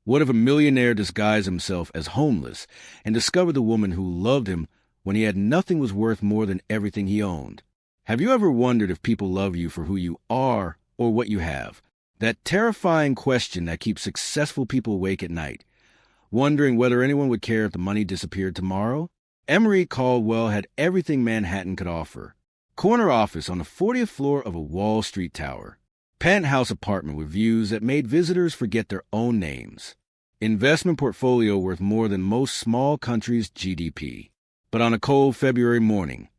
What if a millionaire disguised himself as homeless and discovered the woman who loved him when he had nothing was worth more than everything he owned? Have you ever wondered if people love you for who you are or what you have? That terrifying question that keeps successful people awake at night, wondering whether anyone would care if the money disappeared tomorrow? Emery Caldwell had everything Manhattan could offer. Corner office on the 40th floor of a Wall Street tower. Penthouse apartment with views that made visitors forget their own names. Investment portfolio worth more than most small countries' GDP. But on a cold February morning,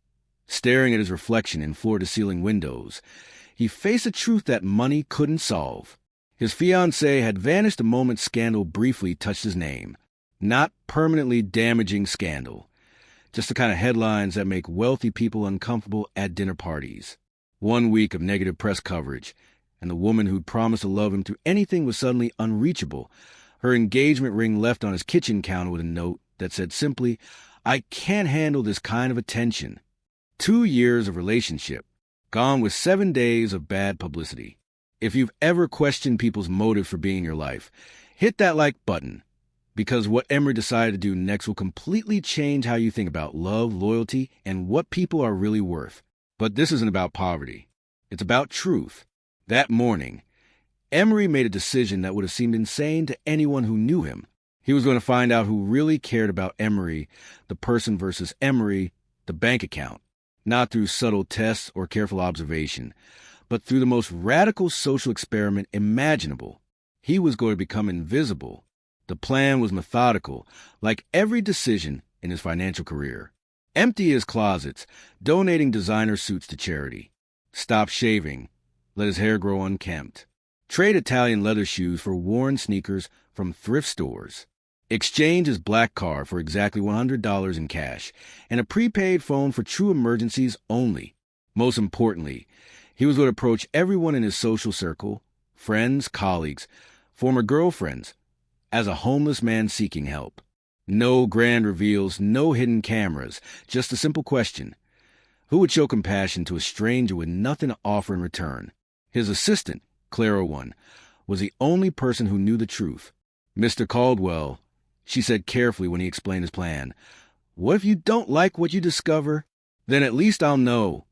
staring at his reflection in floor-to-ceiling windows, he faced a truth that money couldn't solve. His fiancée had vanished the moment scandal briefly touched his name. Not permanently damaging scandal. Just the kind of headlines that make wealthy people uncomfortable at dinner parties. 1 week of negative press coverage, and the woman who'd promised to love him through anything was suddenly unreachable. Her engagement ring left on his kitchen counter with a note that said simply, "I can't handle this kind of attention." 2 years of relationship, gone with 7 days of bad publicity. If you've ever questioned people's motive for being in your life, hit that like button, because what Emery decided to do next will completely change how you think about love, loyalty, and what people are really worth. But this isn't about poverty. It's about truth. That morning, Emery made a decision that would have seemed insane to anyone who knew him. He was going to find out who really cared about Emery, the person versus Emery, the bank account. Not through subtle tests or careful observation, but through the most radical social experiment imaginable. He was going to become invisible. The plan was methodical, like every decision in his financial career. Empty his closets, donating designer suits to charity. Stop shaving. Let his hair grow unkempt. Trade Italian leather shoes for worn sneakers from thrift stores. Exchange his black car for exactly $100 in cash and a prepaid phone for true emergencies only. Most importantly, he was going to approach everyone in his social circle, friends, colleagues, former girlfriends, as a homeless man seeking help. No grand reveals, no hidden cameras, just a simple question. Who would show compassion to a stranger with nothing to offer in return? His assistant, Clara One, was the only person who knew the truth. "Mr. Caldwell," she said carefully when he explained his plan, "what if you don't like what you discover?" "Then at least I'll know,"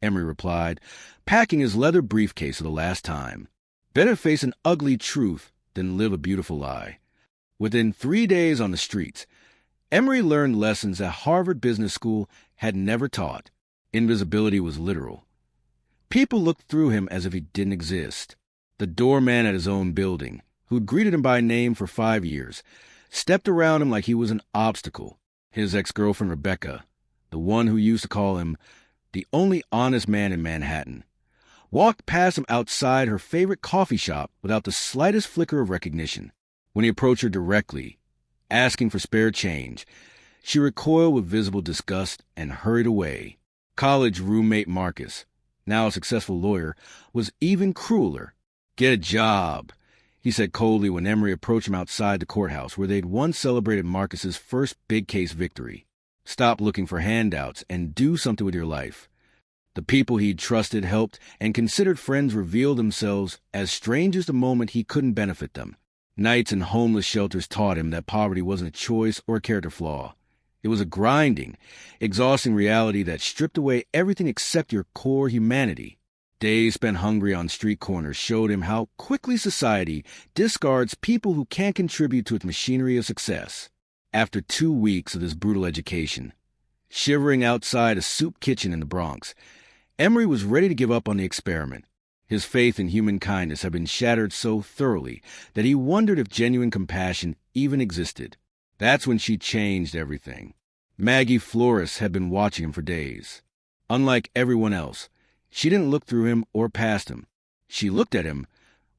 Emery replied, packing his leather briefcase for the last time. Better face an ugly truth than live a beautiful lie. Within 3 days on the streets, Emery learned lessons that Harvard Business School had never taught. Invisibility was literal. People looked through him as if he didn't exist. The doorman at his own building, who'd greeted him by name for 5 years, stepped around him like he was an obstacle. His ex-girlfriend Rebecca, the one who used to call him the only honest man in Manhattan, walked past him outside her favorite coffee shop without the slightest flicker of recognition. When he approached her directly, asking for spare change, she recoiled with visible disgust and hurried away. College roommate Marcus, now a successful lawyer, was even crueler. "Get a job," he said coldly when Emery approached him outside the courthouse where they'd once celebrated Marcus's first big case victory. "Stop looking for handouts and do something with your life." The people he'd trusted, helped, and considered friends revealed themselves as strangers the moment he couldn't benefit them. Nights in homeless shelters taught him that poverty wasn't a choice or a character flaw. It was a grinding, exhausting reality that stripped away everything except your core humanity. Days spent hungry on street corners showed him how quickly society discards people who can't contribute to its machinery of success. After 2 weeks of this brutal education, shivering outside a soup kitchen in the Bronx, Emery was ready to give up on the experiment. His faith in human kindness had been shattered so thoroughly that he wondered if genuine compassion even existed. That's when she changed everything. Maggie Flores had been watching him for days. Unlike everyone else, she didn't look through him or past him. She looked at him,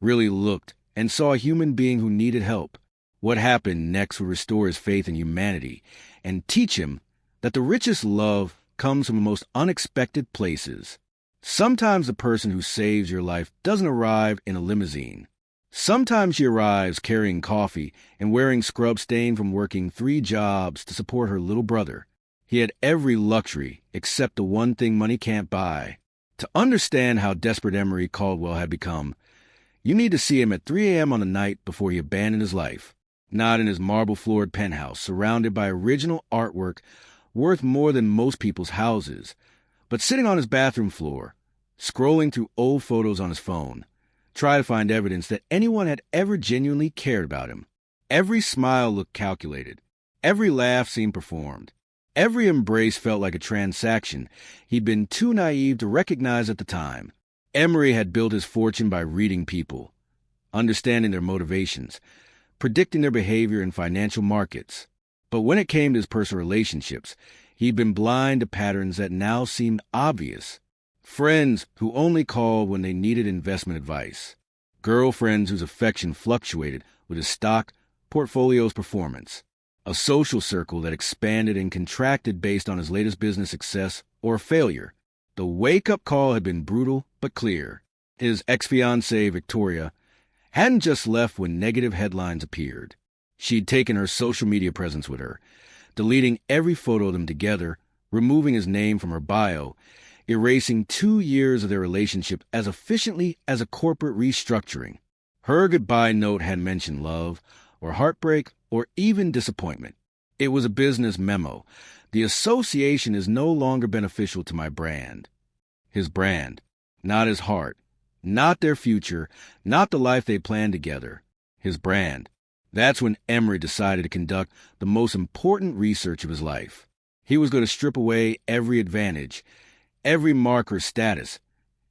really looked, and saw a human being who needed help. What happened next would restore his faith in humanity and teach him that the richest love comes from the most unexpected places. Sometimes the person who saves your life doesn't arrive in a limousine. Sometimes she arrives carrying coffee and wearing scrub stained from working 3 jobs to support her little brother. He had every luxury except the one thing money can't buy. To understand how desperate Emery Caldwell had become, you need to see him at 3 a.m. on the night before he abandoned his life. not in his marble-floored penthouse surrounded by original artwork worth more than most people's houses, but sitting on his bathroom floor, scrolling through old photos on his phone, trying to find evidence that anyone had ever genuinely cared about him. Every smile looked calculated. Every laugh seemed performed. Every embrace felt like a transaction he'd been too naive to recognize at the time. Emery had built his fortune by reading people, understanding their motivations, predicting their behavior in financial markets. But when it came to his personal relationships, he'd been blind to patterns that now seemed obvious. Friends who only called when they needed investment advice. Girlfriends whose affection fluctuated with his stock portfolio's performance. A social circle that expanded and contracted based on his latest business success or failure. The wake-up call had been brutal but clear. His ex-fiancée, Victoria, hadn't just left when negative headlines appeared. She'd taken her social media presence with her, deleting every photo of them together, removing his name from her bio, erasing 2 years of their relationship as efficiently as a corporate restructuring. Her goodbye note hadn't mentioned love, or heartbreak, or even disappointment. It was a business memo. The association is no longer beneficial to my brand. His brand, not his heart, not their future, not the life they planned together. His brand. That's when Emery decided to conduct the most important research of his life. He was going to strip away every advantage, every marker of status,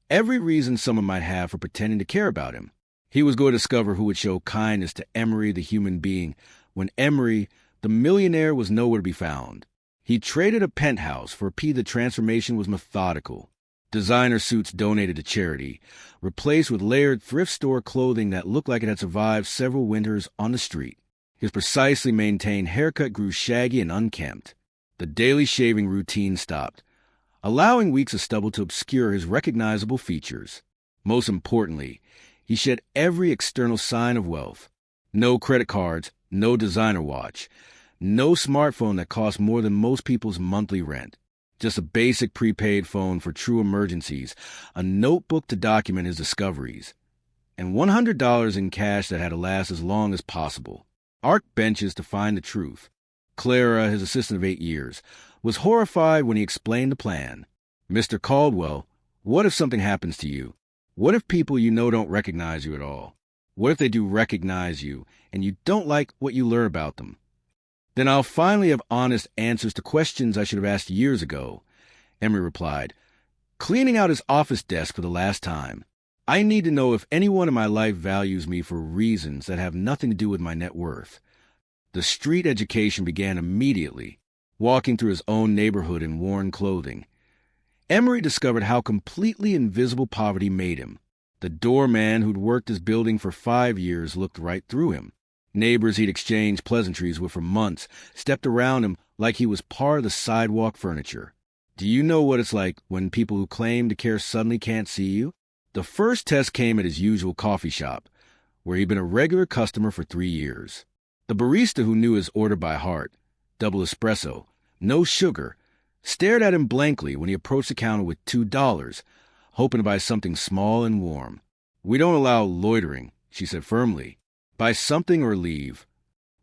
every reason someone might have for pretending to care about him. He was going to discover who would show kindness to Emery the human being when Emery, the millionaire, was nowhere to be found. He traded a penthouse for a P. The transformation was methodical. Designer suits donated to charity, replaced with layered thrift store clothing that looked like it had survived several winters on the street. His precisely maintained haircut grew shaggy and unkempt. The daily shaving routine stopped, allowing weeks of stubble to obscure his recognizable features. Most importantly, he shed every external sign of wealth. No credit cards, no designer watch, no smartphone that cost more than most people's monthly rent. Just a basic prepaid phone for true emergencies, a notebook to document his discoveries, and $100 in cash that had to last as long as possible. Arc benches to find the truth. Clara, his assistant of 8 years, was horrified when he explained the plan. "Mr. Caldwell, what if something happens to you? What if people you know don't recognize you at all? What if they do recognize you and you don't like what you learn about them? Then I'll finally have honest answers to questions I should have asked years ago," Emery replied, cleaning out his office desk for the last time. "I need to know if anyone in my life values me for reasons that have nothing to do with my net worth." The street education began immediately, walking through his own neighborhood in worn clothing. Emery discovered how completely invisible poverty made him. The doorman who'd worked his building for 5 years looked right through him. Neighbors he'd exchanged pleasantries with for months stepped around him like he was part of the sidewalk furniture. Do you know what it's like when people who claim to care suddenly can't see you? The first test came at his usual coffee shop, where he'd been a regular customer for 3 years. The barista, who knew his order by heart, double espresso, no sugar, stared at him blankly when he approached the counter with $2, hoping to buy something small and warm. "We don't allow loitering," she said firmly. "Buy something or leave."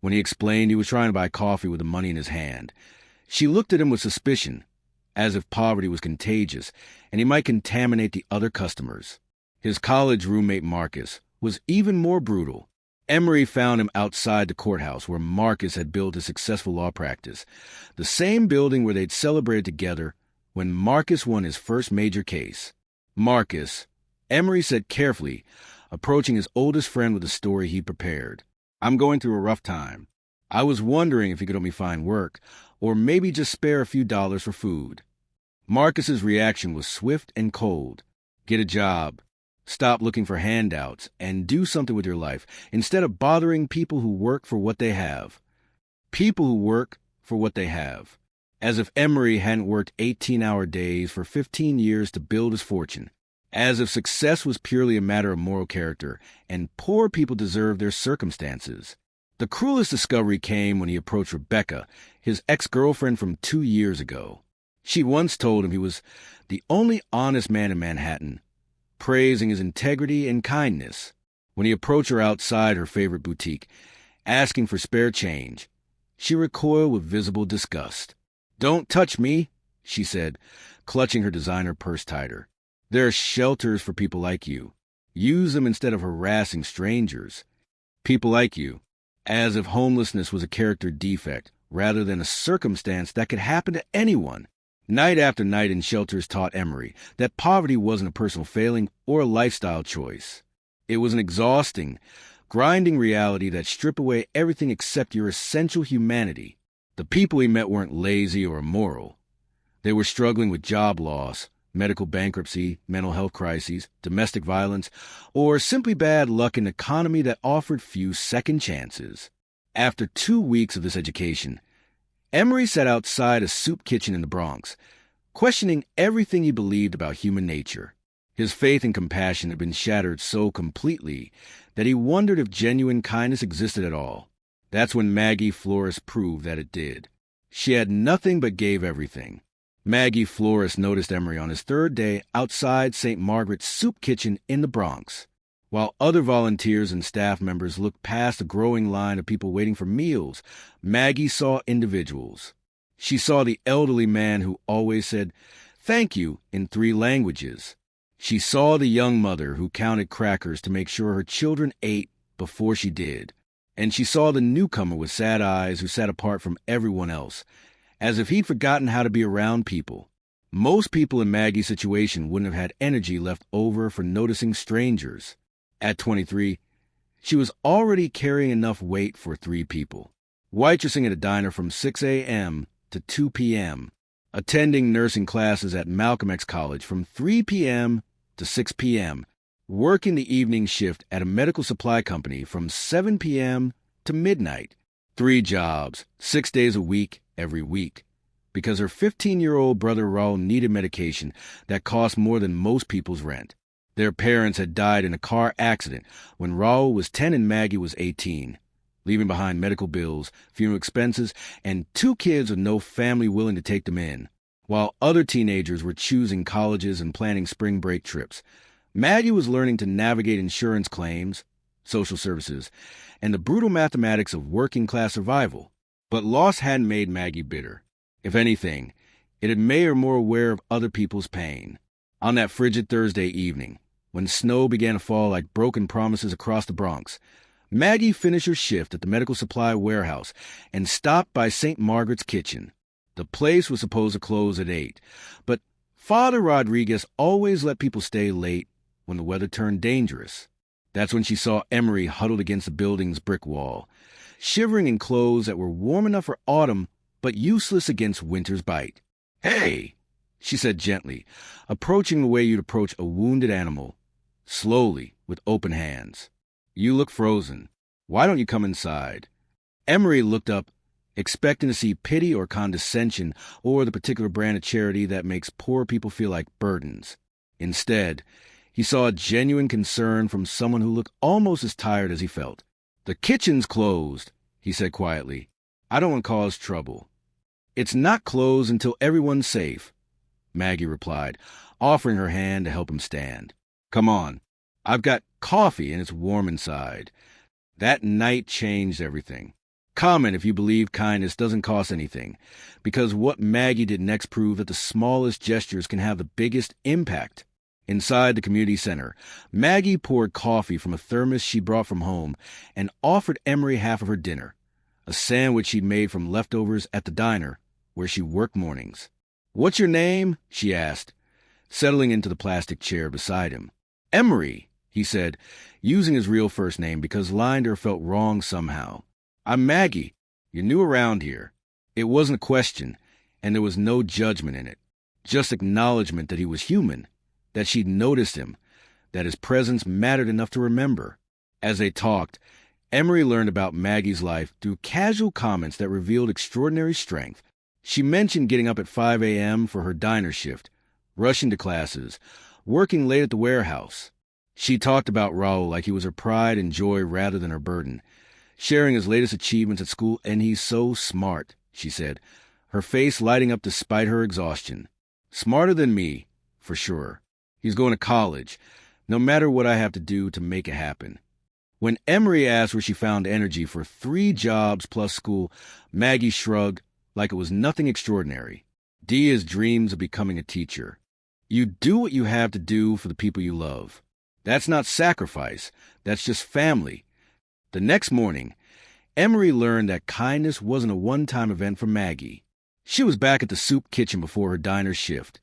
When he explained he was trying to buy coffee with the money in his hand, she looked at him with suspicion, as if poverty was contagious and he might contaminate the other customers. His college roommate, Marcus, was even more brutal. Emery found him outside the courthouse where Marcus had built a successful law practice, the same building where they'd celebrated together when Marcus won his first major case. "Marcus," Emery said carefully, approaching his oldest friend with a story he prepared. "I'm going through a rough time. I was wondering if you could help me find work, or maybe just spare a few dollars for food." Marcus's reaction was swift and cold. "Get a job. Stop looking for handouts and do something with your life instead of bothering people who work for what they have." People who work for what they have. As if Emery hadn't worked 18-hour days for 15 years to build his fortune. As if success was purely a matter of moral character and poor people deserved their circumstances. The cruelest discovery came when he approached Rebecca, his ex-girlfriend from 2 years ago. She once told him he was the only honest man in Manhattan, praising his integrity and kindness. When he approached her outside her favorite boutique, asking for spare change. She recoiled with visible disgust. "Don't touch me," she said, clutching her designer purse tighter. "There are shelters for people like you. Use them instead of harassing strangers." People like you, as if homelessness was a character defect rather than a circumstance that could happen to anyone. Night after night in shelters taught Emery that poverty wasn't a personal failing or a lifestyle choice. It was an exhausting, grinding reality that stripped away everything except your essential humanity. The people he met weren't lazy or immoral. They were struggling with job loss, medical bankruptcy, mental health crises, domestic violence, or simply bad luck in an economy that offered few second chances. After 2 weeks of this education, Emery sat outside a soup kitchen in the Bronx, questioning everything he believed about human nature. His faith and compassion had been shattered so completely that he wondered if genuine kindness existed at all. That's when Maggie Flores proved that it did. She had nothing but gave everything. Maggie Flores noticed Emery on his third day outside St. Margaret's soup kitchen in the Bronx. While other volunteers and staff members looked past a growing line of people waiting for meals, Maggie saw individuals. She saw the elderly man who always said, "Thank you," in 3 languages. She saw the young mother who counted crackers to make sure her children ate before she did. And she saw the newcomer with sad eyes who sat apart from everyone else, as if he'd forgotten how to be around people. Most people in Maggie's situation wouldn't have had energy left over for noticing strangers. At 23, she was already carrying enough weight for 3 people. Waitressing at a diner from 6 a.m. to 2 p.m., attending nursing classes at Malcolm X College from 3 p.m. to 6 p.m., working the evening shift at a medical supply company from 7 p.m. to midnight. 3 jobs, 6 days a week, every week. Because her 15-year-old brother Raul needed medication that cost more than most people's rent. Their parents had died in a car accident when Raul was 10 and Maggie was 18, leaving behind medical bills, funeral expenses, and 2 kids with no family willing to take them in. While other teenagers were choosing colleges and planning spring break trips, Maggie was learning to navigate insurance claims, social services, and the brutal mathematics of working-class survival. But loss hadn't made Maggie bitter. If anything, it had made her more aware of other people's pain. On that frigid Thursday evening, when snow began to fall like broken promises across the Bronx, Maggie finished her shift at the medical supply warehouse and stopped by St. Margaret's kitchen. The place was supposed to close at 8, but Father Rodriguez always let people stay late when the weather turned dangerous. That's when she saw Emery huddled against the building's brick wall, shivering in clothes that were warm enough for autumn but useless against winter's bite. "Hey," she said gently, approaching the way you'd approach a wounded animal, slowly, with open hands. "You look frozen. Why don't you come inside?" Emery looked up, expecting to see pity or condescension or the particular brand of charity that makes poor people feel like burdens. Instead, he saw a genuine concern from someone who looked almost as tired as he felt. "The kitchen's closed," he said quietly. "I don't want to cause trouble." "It's not closed until everyone's safe," Maggie replied, offering her hand to help him stand. "Come on. I've got coffee and it's warm inside." That night changed everything. Comment if you believe kindness doesn't cost anything, because what Maggie did next proved that the smallest gestures can have the biggest impact. Inside the community center, Maggie poured coffee from a thermos she brought from home and offered Emery half of her dinner, a sandwich she'd made from leftovers at the diner where she worked mornings. "What's your name?" she asked, settling into the plastic chair beside him. "Emery," he said, using his real first name because Linder felt wrong somehow. "I'm Maggie. You're new around here." It wasn't a question, and there was no judgment in it, just acknowledgement that he was human, that she'd noticed him, that his presence mattered enough to remember. As they talked, Emery learned about Maggie's life through casual comments that revealed extraordinary strength. She mentioned getting up at 5 a.m. for her diner shift, rushing to classes, working late at the warehouse. She talked about Raul like he was her pride and joy rather than her burden, sharing his latest achievements at school, "And he's so smart," she said, her face lighting up despite her exhaustion. "Smarter than me, for sure. He's going to college, no matter what I have to do to make it happen." When Emery asked where she found energy for 3 jobs plus school, Maggie shrugged like it was nothing extraordinary. Dia's dreams of becoming a teacher. You do what you have to do for the people you love. That's not sacrifice. That's just family. The next morning, Emery learned that kindness wasn't a one-time event for Maggie. She was back at the soup kitchen before her diner shift,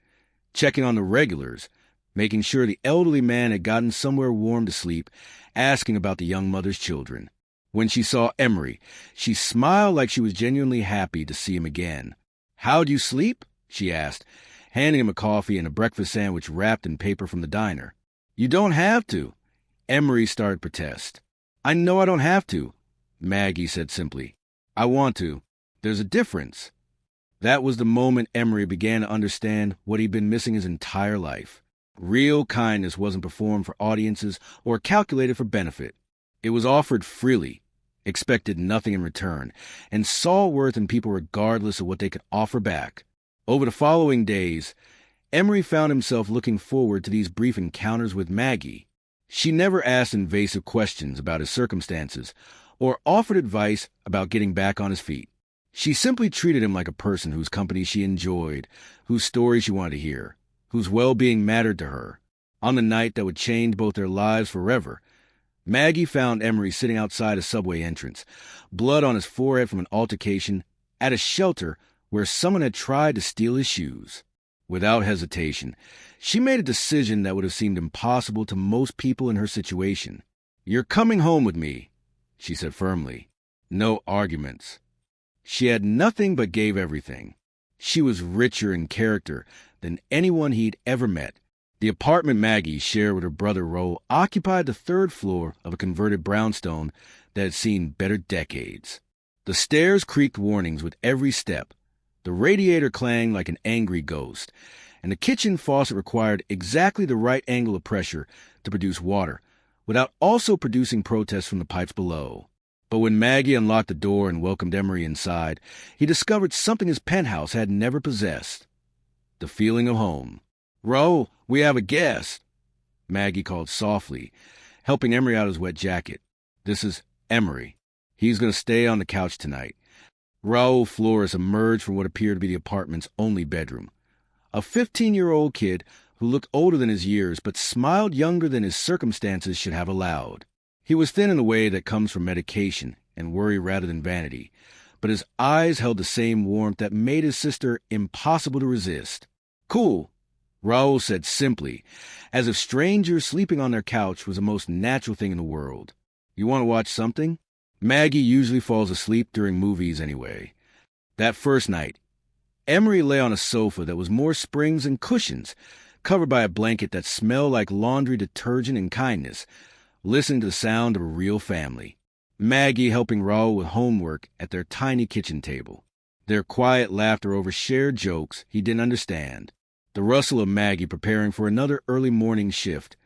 checking on the regulars, making sure the elderly man had gotten somewhere warm to sleep, asking about the young mother's children. When she saw Emery, she smiled like she was genuinely happy to see him again. "How'd you sleep?" she asked, handing him a coffee and a breakfast sandwich wrapped in paper from the diner. "You don't have to." Emery started to protest. "I know I don't have to," Maggie said simply. "I want to. There's a difference." That was the moment Emery began to understand what he'd been missing his entire life. Real kindness wasn't performed for audiences or calculated for benefit. It was offered freely, expected nothing in return, and saw worth in people regardless of what they could offer back. Over the following days, Emery found himself looking forward to these brief encounters with Maggie. She never asked invasive questions about his circumstances or offered advice about getting back on his feet. She simply treated him like a person whose company she enjoyed, whose story she wanted to hear, whose well-being mattered to her. On the night that would change both their lives forever, Maggie found Emery sitting outside a subway entrance, blood on his forehead from an altercation, at a shelter where someone had tried to steal his shoes. Without hesitation, she made a decision that would have seemed impossible to most people in her situation. "You're coming home with me," she said firmly. No arguments. She had nothing but gave everything. She was richer in character than anyone he'd ever met. The apartment Maggie shared with her brother Raoul occupied the 3rd floor of a converted brownstone that had seen better decades. The stairs creaked warnings with every step. The radiator clanged like an angry ghost, and the kitchen faucet required exactly the right angle of pressure to produce water, without also producing protests from the pipes below. But when Maggie unlocked the door and welcomed Emery inside, he discovered something his penthouse had never possessed: the feeling of home. "Raoul, we have a guest," Maggie called softly, helping Emery out of his wet jacket. "This is Emery. He's going to stay on the couch tonight." Raoul Flores emerged from what appeared to be the apartment's only bedroom. A 15-year-old kid who looked older than his years but smiled younger than his circumstances should have allowed. He was thin in the way that comes from medication and worry rather than vanity, but his eyes held the same warmth that made his sister impossible to resist. "Cool," Raoul said simply, as if strangers sleeping on their couch was the most natural thing in the world. "You want to watch something?" Maggie usually falls asleep during movies anyway. That first night, Emery lay on a sofa that was more springs than cushions, covered by a blanket that smelled like laundry detergent and kindness, listening to the sound of a real family. Maggie helping Raoul with homework at their tiny kitchen table. Their quiet laughter over shared jokes he didn't understand. The rustle of Maggie preparing for another early morning shift,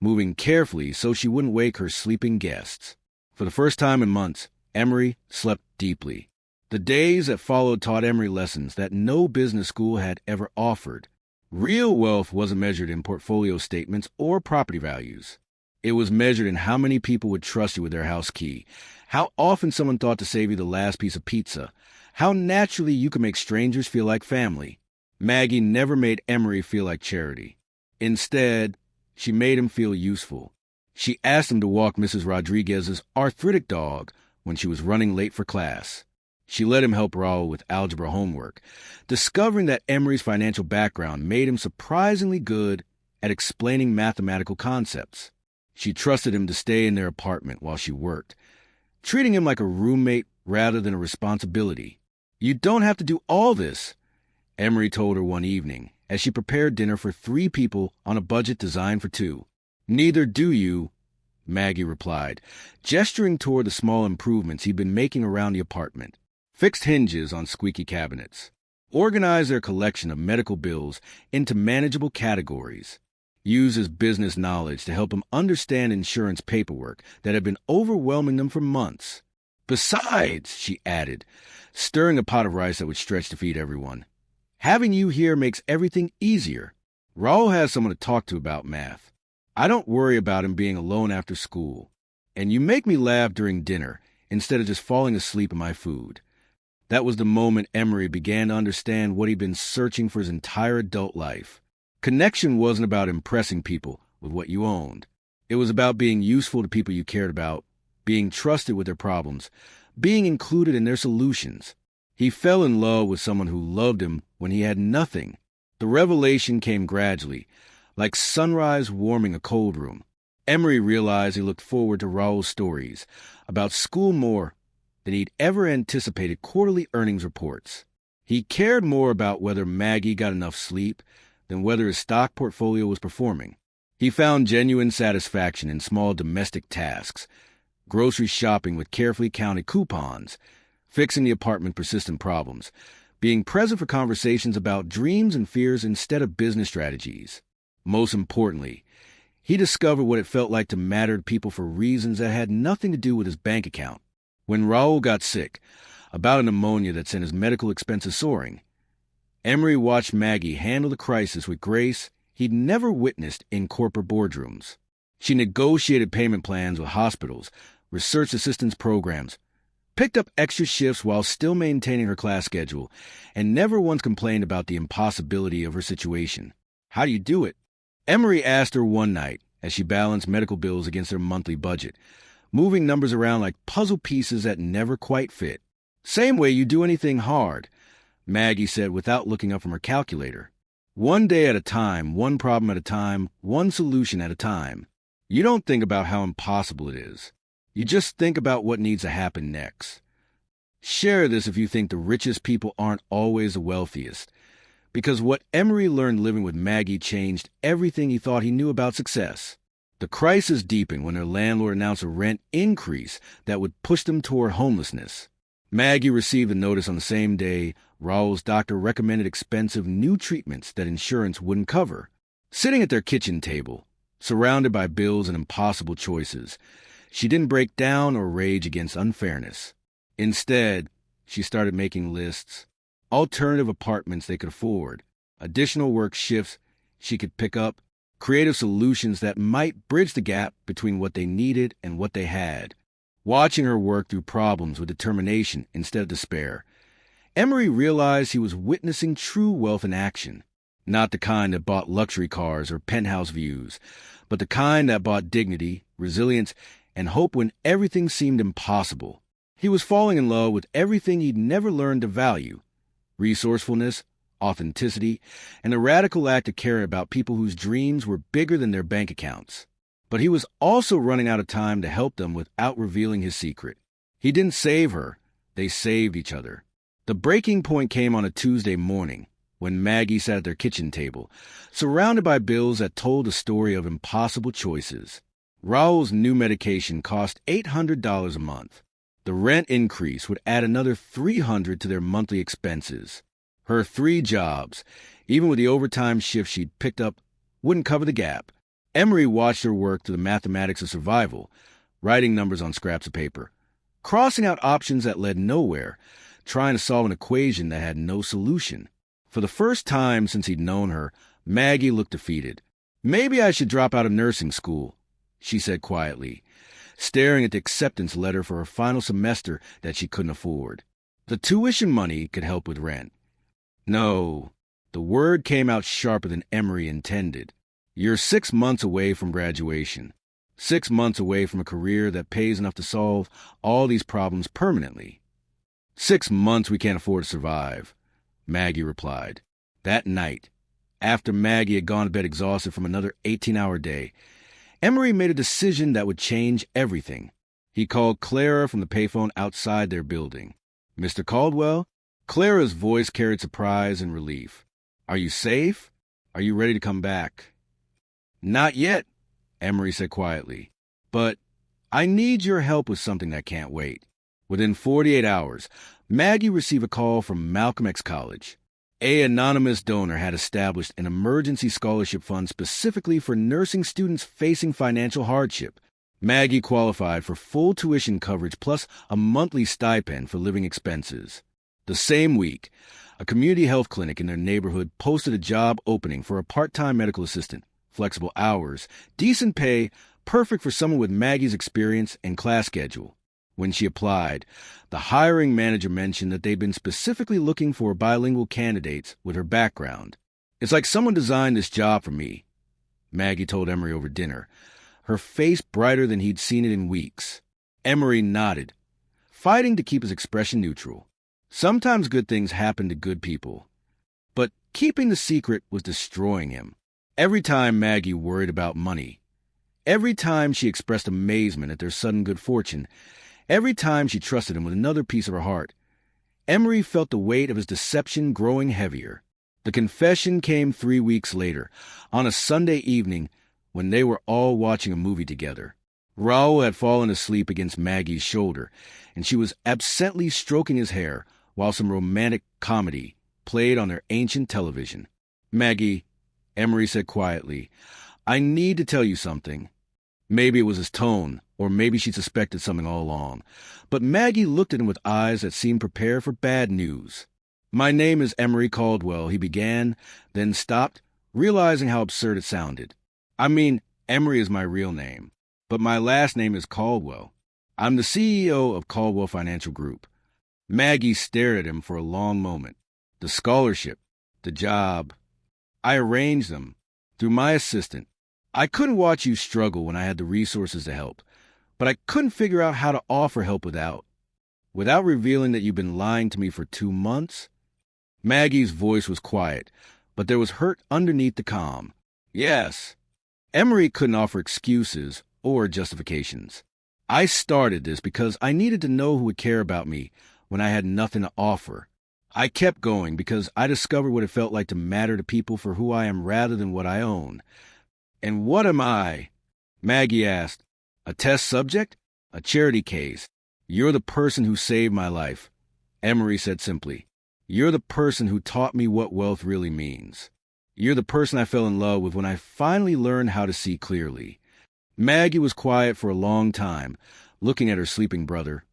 moving carefully so she wouldn't wake her sleeping guests. For the first time in months, Emery slept deeply. The days that followed taught Emery lessons that no business school had ever offered. Real wealth wasn't measured in portfolio statements or property values. It was measured in how many people would trust you with their house key, how often someone thought to save you the last piece of pizza, how naturally you could make strangers feel like family. Maggie never made Emery feel like charity. Instead, she made him feel useful. She asked him to walk Mrs. Rodriguez's arthritic dog when she was running late for class. She let him help Raoul with algebra homework, discovering that Emery's financial background made him surprisingly good at explaining mathematical concepts. She trusted him to stay in their apartment while she worked, treating him like a roommate rather than a responsibility. "You don't have to do all this," Emery told her one evening, as she prepared dinner for 3 people on a budget designed for 2. "Neither do you," Maggie replied, gesturing toward the small improvements he'd been making around the apartment. Fixed hinges on squeaky cabinets. Organized their collection of medical bills into manageable categories. Used his business knowledge to help him understand insurance paperwork that had been overwhelming them for months. "Besides," she added, stirring a pot of rice that would stretch to feed everyone, "having you here makes everything easier. Raoul has someone to talk to about math. I don't worry about him being alone after school." And you make me laugh during dinner instead of just falling asleep in my food. That was the moment Emery began to understand what he'd been searching for his entire adult life. Connection wasn't about impressing people with what you owned. It was about being useful to people you cared about, being trusted with their problems, being included in their solutions. He fell in love with someone who loved him when he had nothing. The revelation came gradually, like sunrise warming a cold room. Emery realized he looked forward to Raul's stories about school more than he'd ever anticipated quarterly earnings reports. He cared more about whether Maggie got enough sleep than whether his stock portfolio was performing. He found genuine satisfaction in small domestic tasks, grocery shopping with carefully counted coupons, fixing the apartment persistent problems, being present for conversations about dreams and fears instead of business strategies. Most importantly, he discovered what it felt like to matter to people for reasons that had nothing to do with his bank account. When Raul got sick, about a pneumonia that sent his medical expenses soaring, Emery watched Maggie handle the crisis with grace he'd never witnessed in corporate boardrooms. She negotiated payment plans with hospitals, research assistance programs, picked up extra shifts while still maintaining her class schedule, and never once complained about the impossibility of her situation. How do you do it? Emery asked her one night as she balanced medical bills against her monthly budget, moving numbers around like puzzle pieces that never quite fit. Same way you do anything hard, Maggie said without looking up from her calculator. One day at a time, one problem at a time, one solution at a time. You don't think about how impossible it is. You just think about what needs to happen next. Share this if you think the richest people aren't always the wealthiest, because what Emery learned living with Maggie changed everything he thought he knew about success. The crisis deepened when their landlord announced a rent increase that would push them toward homelessness. Maggie received a notice on the same day Raul's doctor recommended expensive new treatments that insurance wouldn't cover. Sitting at their kitchen table, surrounded by bills and impossible choices, she didn't break down or rage against unfairness. Instead, she started making lists, alternative apartments they could afford, additional work shifts she could pick up, creative solutions that might bridge the gap between what they needed and what they had. Watching her work through problems with determination instead of despair, Emery realized he was witnessing true wealth in action. Not the kind that bought luxury cars or penthouse views, but the kind that bought dignity, resilience, and hope when everything seemed impossible. He was falling in love with everything he'd never learned to value: resourcefulness, authenticity, and a radical act of care about people whose dreams were bigger than their bank accounts. But he was also running out of time to help them without revealing his secret. He didn't save her. They saved each other. The breaking point came on a Tuesday morning when Maggie sat at their kitchen table, surrounded by bills that told a story of impossible choices. Raul's new medication cost $800 a month. The rent increase would add another $300 to their monthly expenses. Her 3 jobs, even with the overtime shifts she'd picked up, wouldn't cover the gap. Emery watched her work through the mathematics of survival, writing numbers on scraps of paper, crossing out options that led nowhere, trying to solve an equation that had no solution. For the first time since he'd known her, Maggie looked defeated. "Maybe I should drop out of nursing school," she said quietly, staring at the acceptance letter for her final semester that she couldn't afford. The tuition money could help with rent. No, the word came out sharper than Emery intended. You're 6 months away from graduation. 6 months away from a career that pays enough to solve all these problems permanently. 6 months we can't afford to survive, Maggie replied. That night, after Maggie had gone to bed exhausted from another 18-hour day, Emery made a decision that would change everything. He called Clara from the payphone outside their building. "Mr. Caldwell?" Clara's voice carried surprise and relief. "Are you safe? Are you ready to come back?" "Not yet," Emery said quietly. "But I need your help with something that can't wait." Within 48 hours, Maggie received a call from Malcolm X College. An anonymous donor had established an emergency scholarship fund specifically for nursing students facing financial hardship. Maggie qualified for full tuition coverage plus a monthly stipend for living expenses. The same week, a community health clinic in their neighborhood posted a job opening for a part-time medical assistant, flexible hours, decent pay, perfect for someone with Maggie's experience and class schedule. When she applied, the hiring manager mentioned that they'd been specifically looking for bilingual candidates with her background. "It's like someone designed this job for me," Maggie told Emery over dinner, her face brighter than he'd seen it in weeks. Emery nodded, fighting to keep his expression neutral. Sometimes good things happen to good people. But keeping the secret was destroying him. Every time Maggie worried about money, every time she expressed amazement at their sudden good fortune, every time she trusted him with another piece of her heart, Emery felt the weight of his deception growing heavier. The confession came 3 weeks later, on a Sunday evening when they were all watching a movie together. Raul had fallen asleep against Maggie's shoulder, and she was absently stroking his hair while some romantic comedy played on their ancient television. "Maggie," Emery said quietly, "I need to tell you something." Maybe it was his tone, or maybe she suspected something all along. But Maggie looked at him with eyes that seemed prepared for bad news. "My name is Emery Caldwell," he began, then stopped, realizing how absurd it sounded. "I mean, Emery is my real name, but my last name is Caldwell. I'm the CEO of Caldwell Financial Group." Maggie stared at him for a long moment. "The scholarship, the job, I arranged them through my assistant. I couldn't watch you struggle when I had the resources to help, but I couldn't figure out how to offer help without revealing that you've been lying to me for 2 months. Maggie's voice was quiet, but there was hurt underneath the calm. "Yes." Emery couldn't offer excuses or justifications. "I started this because I needed to know who would care about me when I had nothing to offer. I kept going because I discovered what it felt like to matter to people for who I am rather than what I own." "And what am I?" Maggie asked. "A test subject? A charity case?" "You're the person who saved my life," Emery said simply. "You're the person who taught me what wealth really means. You're the person I fell in love with when I finally learned how to see clearly." Maggie was quiet for a long time, looking at her sleeping brother,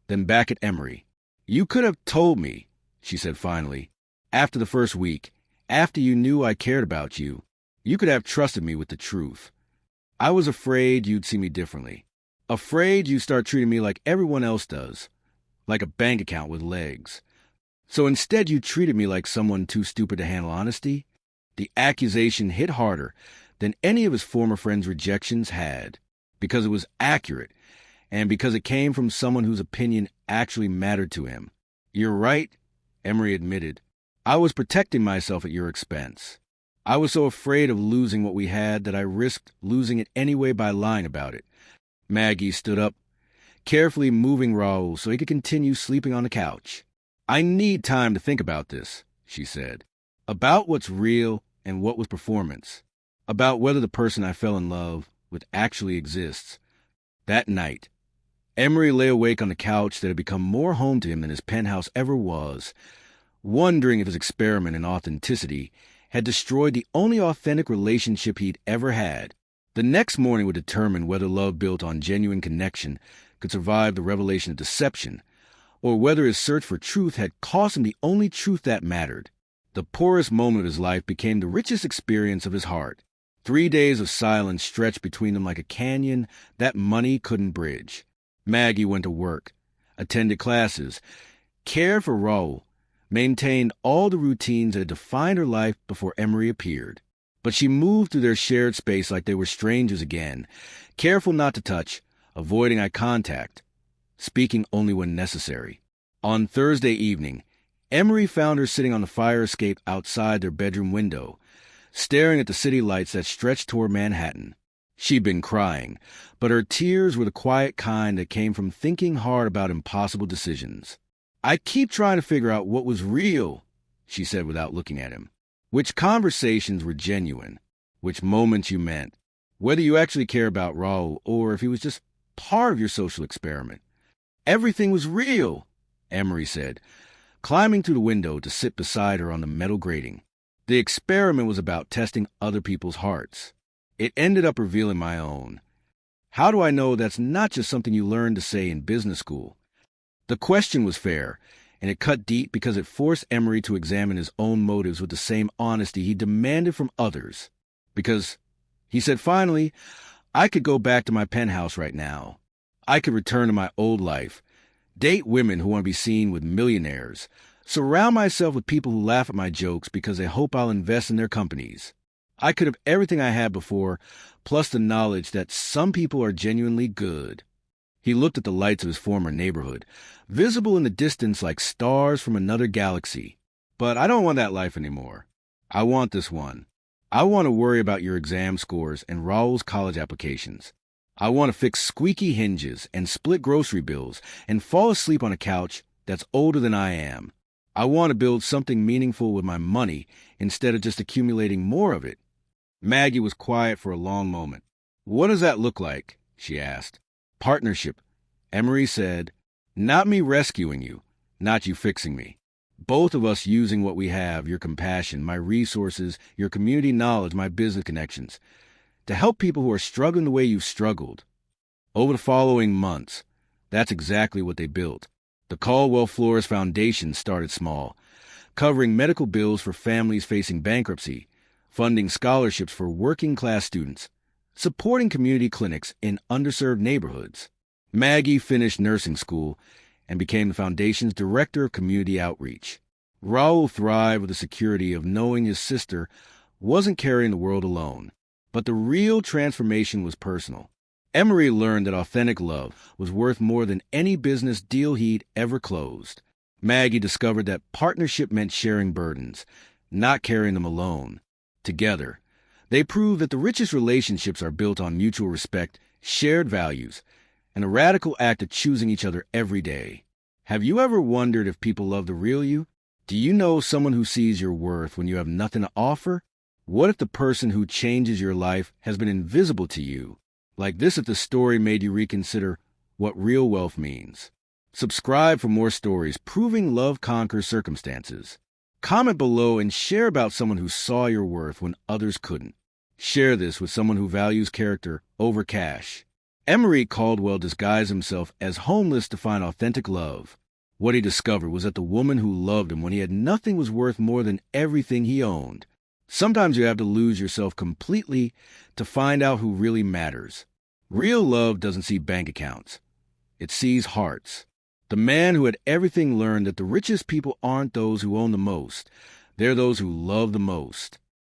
then back at Emery. "You could have told me," she said finally. "After the first week, after you knew I cared about you, you could have trusted me with the truth. I was afraid you'd see me differently. Afraid you'd start treating me like everyone else does, like a bank account with legs. So instead you treated me like someone too stupid to handle honesty." The accusation hit harder than any of his former friends' rejections had, because it was accurate, and because it came from someone whose opinion actually mattered to him. "You're right," Emery admitted. "I was protecting myself at your expense. I was so afraid of losing what we had that I risked losing it anyway by lying about it." Maggie stood up, carefully moving Raul so he could continue sleeping on the couch. "I need time to think about this," she said. "About what's real and what was performance. About whether the person I fell in love with actually exists." That night, Emery lay awake on the couch that had become more home to him than his penthouse ever was, wondering if his experiment in authenticity had destroyed the only authentic relationship he'd ever had. The next morning would determine whether love built on genuine connection could survive the revelation of deception, or whether his search for truth had cost him the only truth that mattered. The poorest moment of his life became the richest experience of his heart. 3 days of silence stretched between them like a canyon that money couldn't bridge. Maggie went to work, attended classes, cared for Raul, maintained all the routines that had defined her life before Emery appeared. But she moved through their shared space like they were strangers again, careful not to touch, avoiding eye contact, speaking only when necessary. On Thursday evening, Emery found her sitting on the fire escape outside their bedroom window, staring at the city lights that stretched toward Manhattan. She'd been crying, but her tears were the quiet kind that came from thinking hard about impossible decisions. "I keep trying to figure out what was real," she said without looking at him. "Which conversations were genuine, which moments you meant, whether you actually care about Raul or if he was just part of your social experiment." "Everything was real," Emery said, climbing through the window to sit beside her on the metal grating. "The experiment was about testing other people's hearts. It ended up revealing my own. How do I know that's not just something you learned to say in business school?" The question was fair, and it cut deep because it forced Emery to examine his own motives with the same honesty he demanded from others. Because, he said finally, I could go back to my penthouse right now. I could return to my old life, date women who want to be seen with millionaires, surround myself with people who laugh at my jokes because they hope I'll invest in their companies. I could have everything I had before, plus the knowledge that some people are genuinely good. He looked at the lights of his former neighborhood, visible in the distance like stars from another galaxy. But I don't want that life anymore. I want this one. I want to worry about your exam scores and Raul's college applications. I want to fix squeaky hinges and split grocery bills and fall asleep on a couch that's older than I am. I want to build something meaningful with my money instead of just accumulating more of it. Maggie was quiet for a long moment. What does that look like? She asked. Partnership. Emery said, not me rescuing you, not you fixing me. Both of us using what we have, your compassion, my resources, your community knowledge, my business connections, to help people who are struggling the way you've struggled. Over the following months, that's exactly what they built. The Caldwell Flores Foundation started small, covering medical bills for families facing bankruptcy, funding scholarships for working-class students, supporting community clinics in underserved neighborhoods. Maggie finished nursing school and became the foundation's director of community outreach. Raul thrived with the security of knowing his sister wasn't carrying the world alone. But the real transformation was personal. Emery learned that authentic love was worth more than any business deal he'd ever closed. Maggie discovered that partnership meant sharing burdens, not carrying them alone. Together, they proved that the richest relationships are built on mutual respect, shared values, and a radical act of choosing each other every day. Have you ever wondered if people love the real you? Do you know someone who sees your worth when you have nothing to offer? What if the person who changes your life has been invisible to you? Like this if the story made you reconsider what real wealth means. Subscribe for more stories proving love conquers circumstances. Comment below and share about someone who saw your worth when others couldn't. Share this with someone who values character over cash. Emery Caldwell disguised himself as homeless to find authentic love. What he discovered was that the woman who loved him when he had nothing was worth more than everything he owned. Sometimes you have to lose yourself completely to find out who really matters. Real love doesn't see bank accounts. It sees hearts. The man who had everything learned that the richest people aren't those who own the most. They're those who love the most.